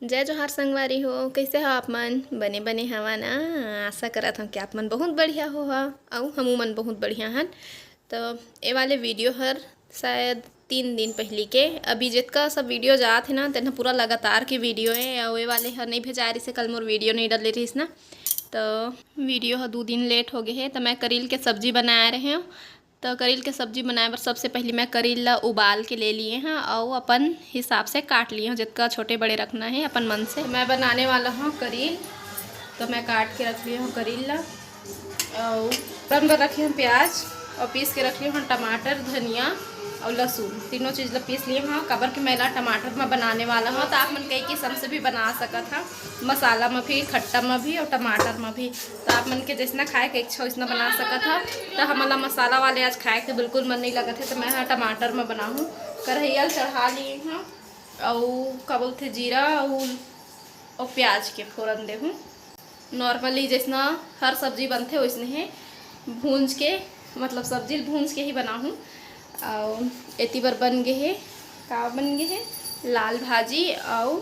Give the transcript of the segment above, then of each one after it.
जय जोहार संगवारी हो। कैसे हो आप मन? बने बने हवा ना। आशा करत हूँ कि आप मन बहुत बढ़िया हो और हमू मन बहुत बढ़िया हन। तो ये वाले वीडियो हर शायद 3 दिन पहली के अभी जितका सब वीडियो जात है ना तेना पूरा लगातार के वीडियो है और ये वाले हर नहीं भेजा रही से कल मोर वीडियो नहीं डाले रही ना तो वीडियो हर 2 दिन लेट हो गए है। तो मैं करील के सब्जी बना रहे हूँ। तो करील के सब्जी बनाए बर सबसे पहले मैं करील ला उबाल के ले लिए हैं और अपन हिसाब से काट लिए हैं जितना छोटे बड़े रखना है अपन मन से। मैं बनाने वाला हूँ करील, तो मैं काट के रख लिया हूँ करील ला और रंग पर रखी हूँ प्याज और पीस के रख लिया हूँ टमाटर धनिया और लहसुन तीनों चीज़ ला पीस लिए हाँ। कबर के मैला टमाटर में बनाने वाला हूँ तो आप मन कई किस्म से भी बना सकत था, मसाला में भी खट्टा में भी और टमाटर में भी। तो आप मन के जितना खाए के इच्छा वैसा बना सकत था। तो हमारा मसाला वाले आज खाए के बिल्कुल मन नहीं लगा थे तो मैं हाँ टमाटर में बनाऊँ। कढ़ैया चढ़ा लिए हाँ और क्या बोलते जीरा और प्याज के फोरन दे हूँ। नॉर्मली जैसा हर सब्जी बनते वैसने है भूंज के, मतलब सब्जी भूंज के ही बनाऊँ। और एती बार बन गए है का बन गए है लाल भाजी और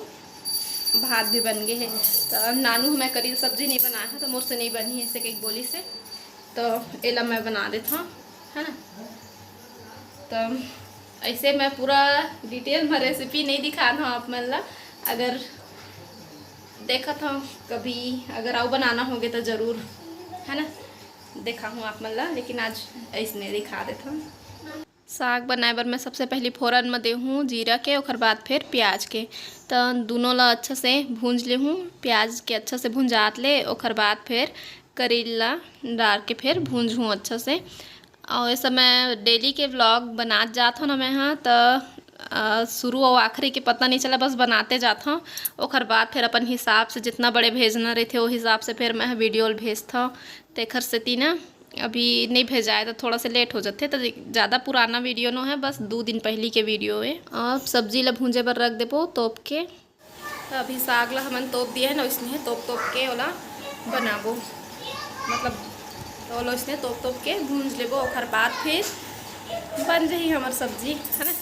भात भी बन गए है। तो नानू हमें करील सब्जी नहीं बनाया है तो मुझसे नहीं बनी है ऐसे एक बोली से, तो एला मैं बना देता हूँ है ना। तो ऐसे मैं पूरा डिटेल में रेसिपी नहीं दिखाना हूँ आप मन ला, अगर देखा था कभी अगर आओ बनाना होगे तो ज़रूर है ना देखा हूँ आप मन ला, लेकिन आज ऐसे दिखा देता हूँ। साग बनाए बर मैं सबसे पहले फोरन में देहूँ जीरा के और बाद फिर प्याज के। तो दोनों ला अच्छा से भूंज ले हूँ, प्याज के अच्छा से भूंजात ले और बाद फिर करेला डाल के फिर भूंजूँ अच्छा से। और ऐसा मैं डेली के व्लॉग बनात जात हूँ ना मैं हाँ, तो शुरू और आखिरी के पता नहीं चला बस बनाते जाता हूँ। और बाद फिर अपन हिसाब से जितना बड़े भेजना रहते वो हिसाब से फिर मैं वीडियो भेजता हूँ। तेखर से तीना अभी नहीं भेजाए तो थोड़ा सा लेट हो जाते तो ज़्यादा पुराना वीडियो नो है, बस 2 दिन पहली के वीडियो है। अब सब्जी ला भूंजे पर रख देबो तोप के। तो अभी साग ला हमन तोप दिया है ना इसलिए तोप के ओला बनाबो, मतलब ओला इसने तोप के भूंज लेबो और बाद फिर बन जाही हमार सब्जी है ना।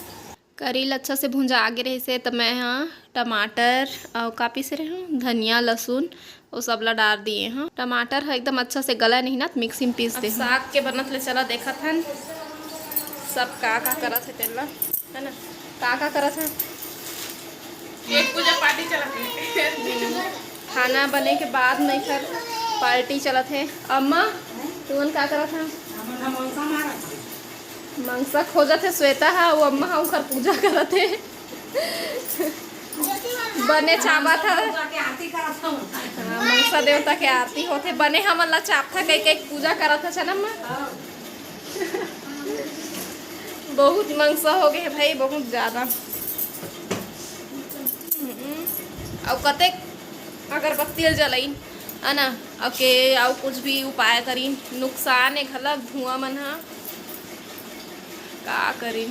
करील अच्छा से भूंजा आगे रही से तो मैं हाँ टमाटर और कापी से रहे हूँ धनिया लहसुन वो सब ला डाल दिए हाँ। टमाटर है एकदम अच्छा से गला नहीं ना मिक्सी में पीस दे। साग के बनत ले चला देखा था सब का करत है तेला है ना, का करत है एक पूजा पार्टी चला खाना बने के बाद नहीं कर पार्टी चलत है। अम्मा तुमन का करत है? मंसा खोजत है श्वेता है वो अम्मा हाँ उखर पूजा करत है बने चापा था मंसा देवता के आरती होते बने हमन ला चाप था कई पूजा करत है ना अम्मा। बहुत मंसा हो गए भाई बहुत ज़्यादा। और कते अगरबत्ती जलाई है ना और के और कुछ भी उपाय करी नुकसान है घलक धुआं मन हा का करी।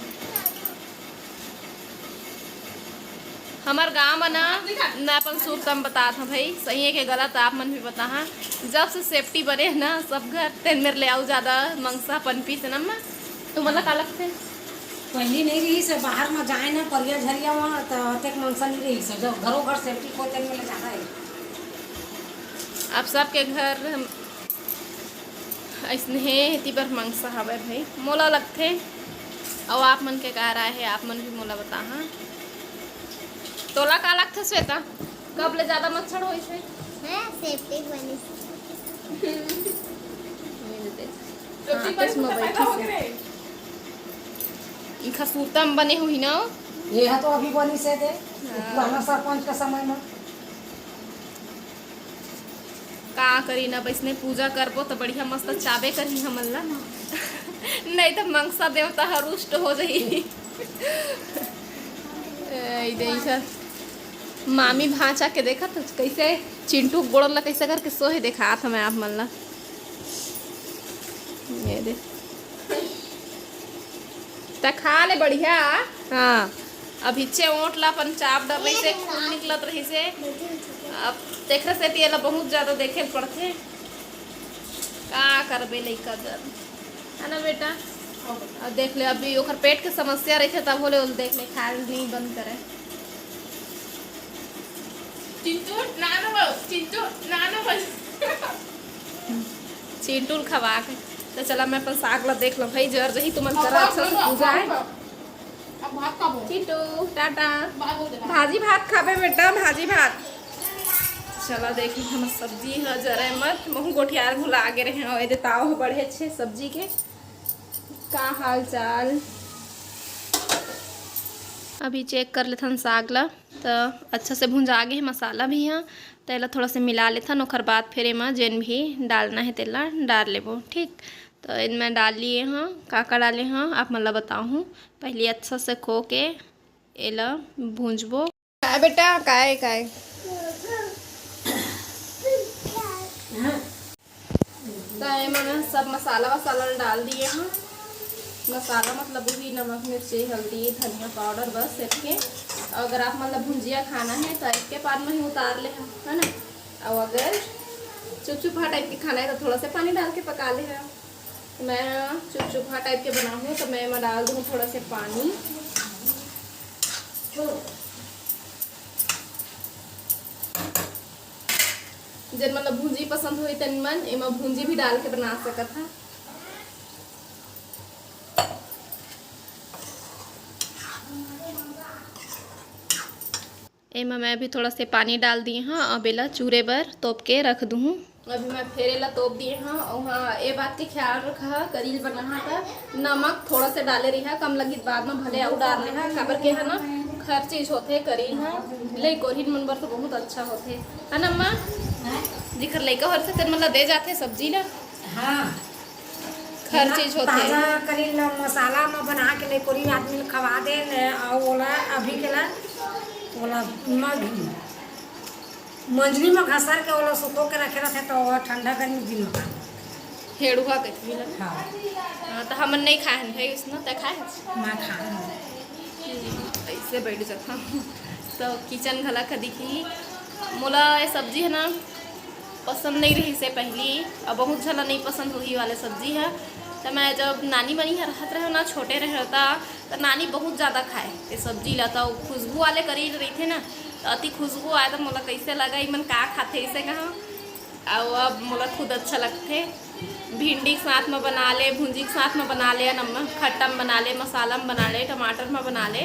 हमार गाँव में ना अपन शुभ तम बता था भाई सही है कि गलत आप मन भी बता हाँ। जब से सेफ्टी बने ना सब घर तेन मेरे ले आओ ज़्यादा मंगसा पनपी से ना तो मतलब का लगते पहली नहीं रही से बाहर में जाए ना परिया झरिया वहाँ तो तक मनसा नहीं रही से जब घरों घर सेफ्टी को तेन में ज़्यादा है। आप सबके घर ऐसने है पर मंगसा हवे भाई मोला लगते और आप मन के कह रहा है आप मन भी मोला बता हाँ। तोला का लगता श्वेता कब ले ज़्यादा मच्छर हो इसे है सेफ्टी बनी इनका सूतम बने हुई ना ये है तो अभी बनी से दे पुराना सरपंच का समय में का करी ना बस पूजा करबो तो बढ़िया मस्त चाबे करी हमन ला नहीं तो मंगसा देवता हरुष्ट हो जाही मामी भांचा के देखा तो कैसे चिंटू गोड़ ला कैसे करके सोहे देखा था मैं आप मन ला ये दे ता खा ले बढ़िया हाँ। अब हिच्चे ओट ला अपन चाप डर रही से खून निकलत रही से अब देख से तेला बहुत ज़्यादा देखे पड़ते का करबे लइका है ना बेटा। अब देख ले अभी ओकर पेट के समस्या रही थे तब होले देख ले खाए नहीं बंद करे चिंटू खवा के तो चला मैं अपन साग ला देख लो भाई जर जही तुमन करा अच्छा से पूजा है। चिंटू टाटा भाजी भात खाबे बेटा भाजी भात। चला देखी हम सब्जी है जरा मत महू गोठियार भुला आगे रहे हैं देताओ बड़े अच्छे सब्जी के का हाल चाल। अभी चेक कर लेथन साग ला तो अच्छा से भुंजा गए मसाला भी है तेला थोड़ा से मिला लेथन ओकर बाद फिर एमा जेन भी डालना है तेला डाल लेबो ठीक। तो इनमें डाल लिए हाँ का डाले हाँ आप मतलब बताऊँ पहले अच्छा से खो के एला भूंजबो काय बेटा काय काय तो मैंने सब मसाला वसाला डाल दिए हैं। मसाला मतलब वही नमक मिर्ची हल्दी धनिया पाउडर बस इसके। अगर आप मतलब भुंजिया खाना है तो इसके बाद में ही उतार ले है ना। और अगर चुपचुपा टाइप की खाना है तो थोड़ा सा पानी डाल के पका ले है। मैं चुपचुपा टाइप के बनाऊँ तो मैं डाल दूँ थोड़ा सा पानी। जब मतलब भुंजी पसंद हुई तन मन एमा भुंजी भी डाल के बना सकत है। एमा मैं भी थोड़ा से पानी डाल दिए हाँ अब एला चूरे बर तोप के रख दूँ। अभी मैं फिर एला तोप दिए हाँ और हाँ ये बात के ख्याल रखा करील बना था नमक थोड़ा से डाले रही है कम लगी बाद में भले और डाल रहे हैं काबर के है ना हर चीज होते करील हाँ ले कोरिन मन बर तो बहुत अच्छा होते है ना अम्मा जिखर लइका हर से तेन मतलब दे जाते सब्जी ला। हाँ हर चीज होते ताजा करील मसाला में बना के ले कोरी आदमी खवा दे और ओला अभी के ला ओला मंजरी में घसर के ओला सुखो के रखे रहते तो वो ठंडा गर्मी दिन में हेड़ुआ के मिला। हाँ तो हमन नहीं खाए भाई उसने तो खाए मैं खा ऐसे बैठ जाता तो किचन घला कदी की मोला ये सब्जी है ना पसंद नहीं रही से पहली और बहुत झला नहीं पसंद हुई वाले सब्जी है। तो मैं जब नानी बनी रहत रहे ना छोटे रहता तो नानी बहुत ज़्यादा खाए ये सब्जी ला तो खुशबू वाले करी रही थे ना तो अति खुशबू आए तो मोला कैसे लगा मन का खाते इसे कहाँ और अब मोला खुद अच्छा लगते भिंडी के साथ में बना ले भुंजी के साथ में बना ले नमक खट्टा में बना ले मसाला में बना ले टमाटर में बना ले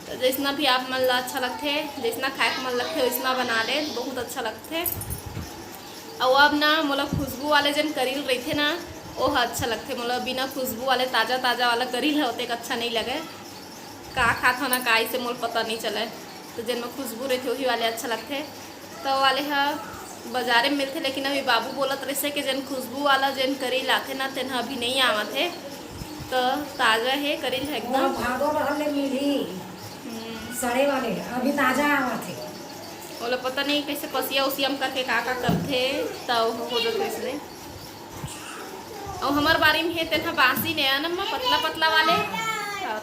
तो जितना भी आप मन अच्छा लगते जितना खाए के मन लगते वैसना बना ले बहुत अच्छा लगते। और अब ना मोला खुशबू वाले जन करील रही थे ना वो अच्छा लगते मोला बिना खुशबू वाले ताज़ा ताज़ा वाला करील होते अच्छा नहीं लगे का खाता ना का से मोल पता नहीं चले तो जिन में खुशबू रहते वही वाले अच्छा लगते। तो वाले है बाजारे में मिलते लेकिन अभी बाबू बोलत रहे कि जन खुशबू वाला जन करील आते ना तेन अभी नहीं आवत है तो ताज़ा है करील है एकदम भादो रहले मिली सड़े वाले अभी ताजा आवा थे बोला पता नहीं कैसे पसिया उसियम करके का करते तब हो जाते इसलिए। और हमार बारी में है तेना बासी ने नम्मा पतला पतला वाले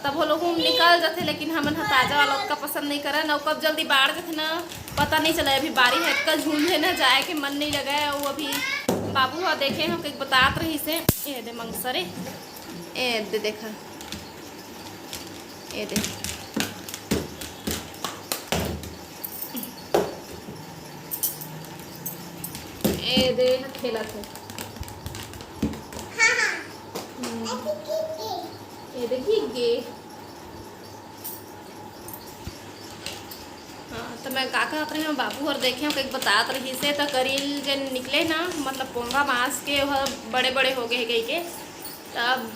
तब वो लोग निकल जाते लेकिन हमन ताजा वाला उसका पसंद नहीं करे ना कब जल्दी बाढ़ जाते ना पता नहीं चला। अभी बारी है कल झूले ना जाए के मन नहीं लगा वो अभी बाबू हाँ देखे हम कहीं बतात रही से ए दे मंगसरे ए दे देखा ए दे ए दे खेला थे ये देखिए गे हाँ तो मैं का कहत रही हूँ बाबू और देखे कहीं बतात रही से तो करील जन निकले ना मतलब पोंगा बाँस के वह बड़े बड़े हो गए गई के तब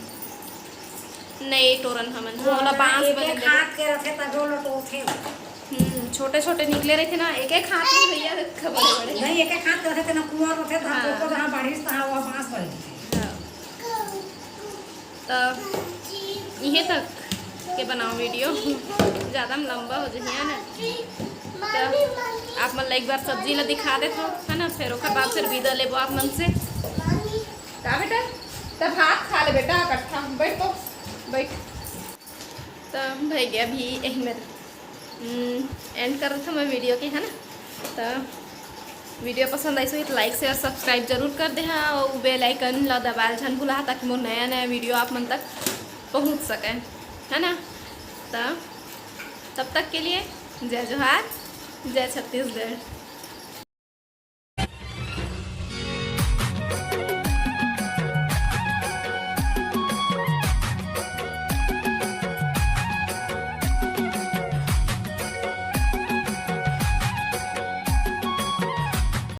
नहीं टोरन हमन बोला बाँस बने खाद के रखे तब लोटो थे छोटे छोटे निकले रहे थे ना एक एक हाथ में भैया बड़े बड़े नहीं एक एक हाथ के रखे थे ना कुआं रखे था तो जहाँ बारिश था वहाँ बाँस बने तो ये तक के बनाओ वीडियो ज़्यादा लंबा हो जाए ना तो आप मन एक बार सब्जी ला दिखा दे तो है ना फिर ओकर बाद फिर विदा लेबो आप मन से का बेटा तब हाथ खा ले बेटा इकट्ठा बैठ तो बैठ। तो भाई गया अभी यही मेरा एंड कर रहा था मैं वीडियो के है ना। तो वीडियो पसंद आई तो लाइक शेयर सब्सक्राइब जरूर कर दे हाँ और बेल आइकन ला दबाल झन भुला ताकि मोर नया नया वीडियो आप मन तक पहुंच सके है ना। तो तब तक के लिए जय जोहार जय छत्तीसगढ़।